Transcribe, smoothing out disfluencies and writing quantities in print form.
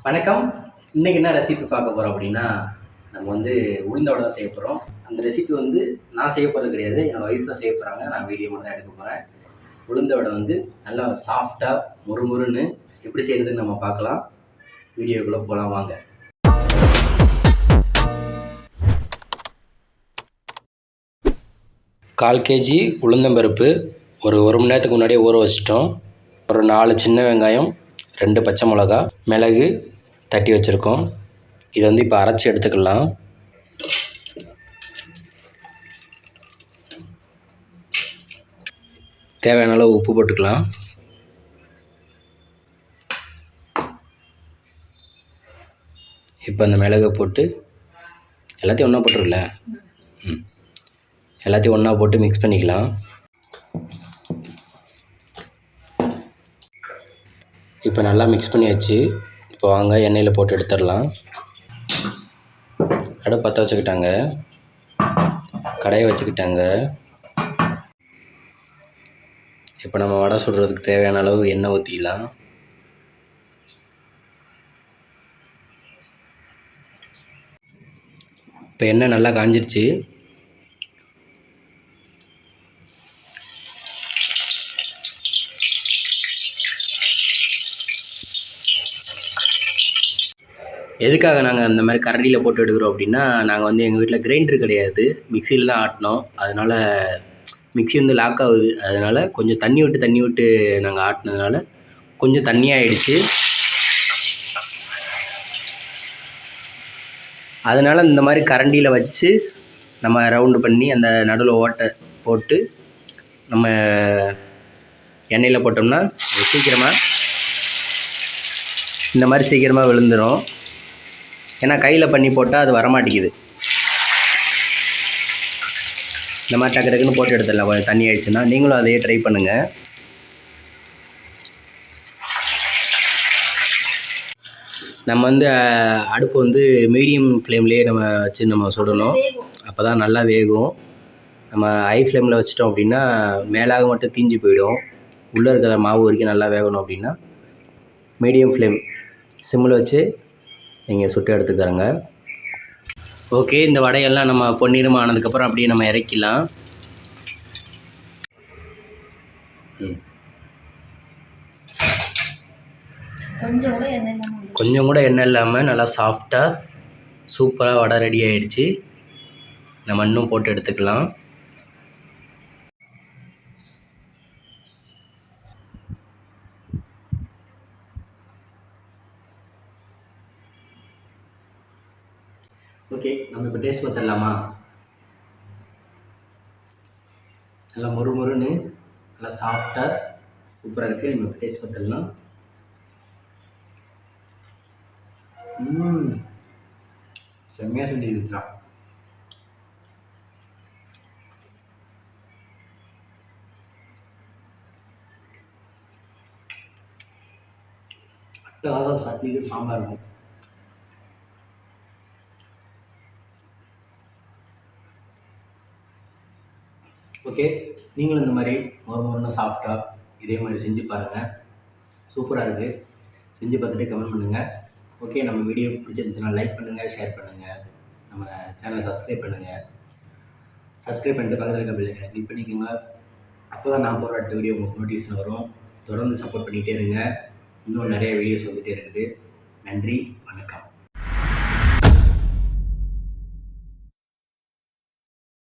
வணக்கம். இன்றைக்கி என்ன ரெசிபி பார்க்க போகிறோம் அப்படின்னா, நம்ம வந்து உளுந்த வடை தான் செய்ய போகிறோம். அந்த ரெசிபி வந்து நான் செய்ய போகிறது கிடையாது, என்னோடய ஒய்ஃப் தான் செய்ய போகிறாங்க. நான் வீடியோ மட்டும் தான் எடுக்க போகிறேன். உளுந்த வடை வந்து நல்லா சாஃப்டாக முறுமுறுன்னு எப்படி செய்கிறதுன்னு நம்ம பார்க்கலாம். வீடியோக்குள்ளே போகலாம் வாங்க. கால் கேஜி உளுந்தம்பருப்பு ஒரு மணி நேரத்துக்கு முன்னாடியே ஊற வச்சிட்டோம். ஒரு 4 சின்ன வெங்காயம், 2 பச்சை மிளகா, மிளகு தட்டி வச்சுருக்கோம். இதை வந்து இப்போ அரைச்சி எடுத்துக்கலாம். தேவையான அளவு உப்பு போட்டுக்கலாம். இப்போ அந்த மிளகை போட்டு எல்லாத்தையும் ஒன்றா போட்டுருல, எல்லாத்தையும் ஒன்றா போட்டு மிக்ஸ் பண்ணிக்கலாம். இப்போ நல்லா மிக்ஸ் பண்ணியாச்சு. இப்போ வாங்க எண்ணெயில் போட்டு எடுத்துடலாம். அடுப்பு பற்ற வச்சுக்கிட்டாங்க, கடாயை வச்சுக்கிட்டாங்க. இப்போ நம்ம வடை சுடுறதுக்கு தேவையான அளவு எண்ணெய் ஊற்றிக்கலாம். இப்போ எண்ணெய் நல்லா காஞ்சிருச்சு. எதுக்காக நாங்கள் அந்த மாதிரி கரண்டியில் போட்டு எடுக்கிறோம் அப்படின்னா, நாங்கள் வந்து எங்கள் வீட்டில் கிரைண்டர் கிடையாது, மிக்சியில் தான் ஆட்டினோம். அதனால் மிக்சி வந்து லாக் ஆகுது. அதனால் கொஞ்சம் தண்ணி விட்டு நாங்கள் ஆட்டினதுனால கொஞ்சம் தண்ணியாகிடுச்சு. அதனால் இந்த மாதிரி கரண்டியில் வச்சு நம்ம ரவுண்டு பண்ணி அந்த நடுவில் ஓட்டை போட்டு நம்ம எண்ணெயில் போட்டோம்னா சீக்கிரமாக இந்த மாதிரி சீக்கிரமாக விழுந்துடும். ஏன்னா கையில் பண்ணி போட்டால் அது வரமாட்டேங்குது. இந்த மாதிரி டக்கு டக்குன்னு போட்டு எடுத்துடலாம். கொஞ்சம் தண்ணி ஆயிடுச்சுன்னா நீங்களும் அதையே ட்ரை பண்ணுங்கள். நம்ம வந்து அடுப்பு வந்து மீடியம் ஃப்ளேம்லேயே நம்ம வச்சு நம்ம சுடணும். அப்போ தான் நல்லா வேகும். நம்ம ஹை ஃப்ளேமில் வச்சிட்டோம் அப்படின்னா மேலாக மட்டும் தீஞ்சு போயிடும். உள்ளே இருக்கிற மாவு வரைக்கும் நல்லா வேகணும் அப்படின்னா மீடியம் ஃப்ளேம் சிம்மில் வச்சு நீங்கள் சுட்டு எடுத்துக்கிறங்க. ஓகே, இந்த வடையெல்லாம் நம்ம பொன்னிறமாக ஆனதுக்கப்புறம் அப்படியே நம்ம இறக்கிடலாம். கொஞ்சம் கூட எண்ணெய் இல்லாமல் நல்லா சாஃப்டாக சூப்பராக வடை ரெடி ஆகிடுச்சு. நம்ம இன்னும் போட்டு எடுத்துக்கலாம். ஓகே, நம்ம இப்போ டேஸ்ட் பார்த்துடலாமா? நல்லா மொறுன்னு நல்லா சாஃப்டாக சூப்பராக இருக்குது. நம்ம இப்போ டேஸ்ட் பார்த்துடலாம். செம்மையாக செஞ்சு கொடுத்துறா. அட்டகாசம். சட்னிக்கு சாம்பார் இருக்கும். ஓகே, நீங்களும் இந்த மாதிரி மொறுன்னு சாஃப்டாக இதே மாதிரி செஞ்சு பாருங்கள். சூப்பராக இருக்குது. செஞ்சு பார்த்துட்டு கமெண்ட் பண்ணுங்கள். ஓகே, நம்ம வீடியோ பிடிச்சிருந்துச்சுன்னா லைக் பண்ணுங்கள், ஷேர் பண்ணுங்கள், நம்ம சேனலை சப்ஸ்கிரைப் பண்ணுங்கள். சப்ஸ்கிரைப் பண்ணிட்டு பக்கத்தில் இருக்க பெல் ஐகானை கிளிக் பண்ணிக்கோங்க. அப்போ தான் நான் போகிற அடுத்த வீடியோ உங்களுக்கு நோட்டீஸில் வரும். தொடர்ந்து சப்போர்ட் பண்ணிகிட்டே இருங்க. இன்னும் நிறைய வீடியோஸ் வந்துகிட்டே இருக்குது. நன்றி, வணக்கம்.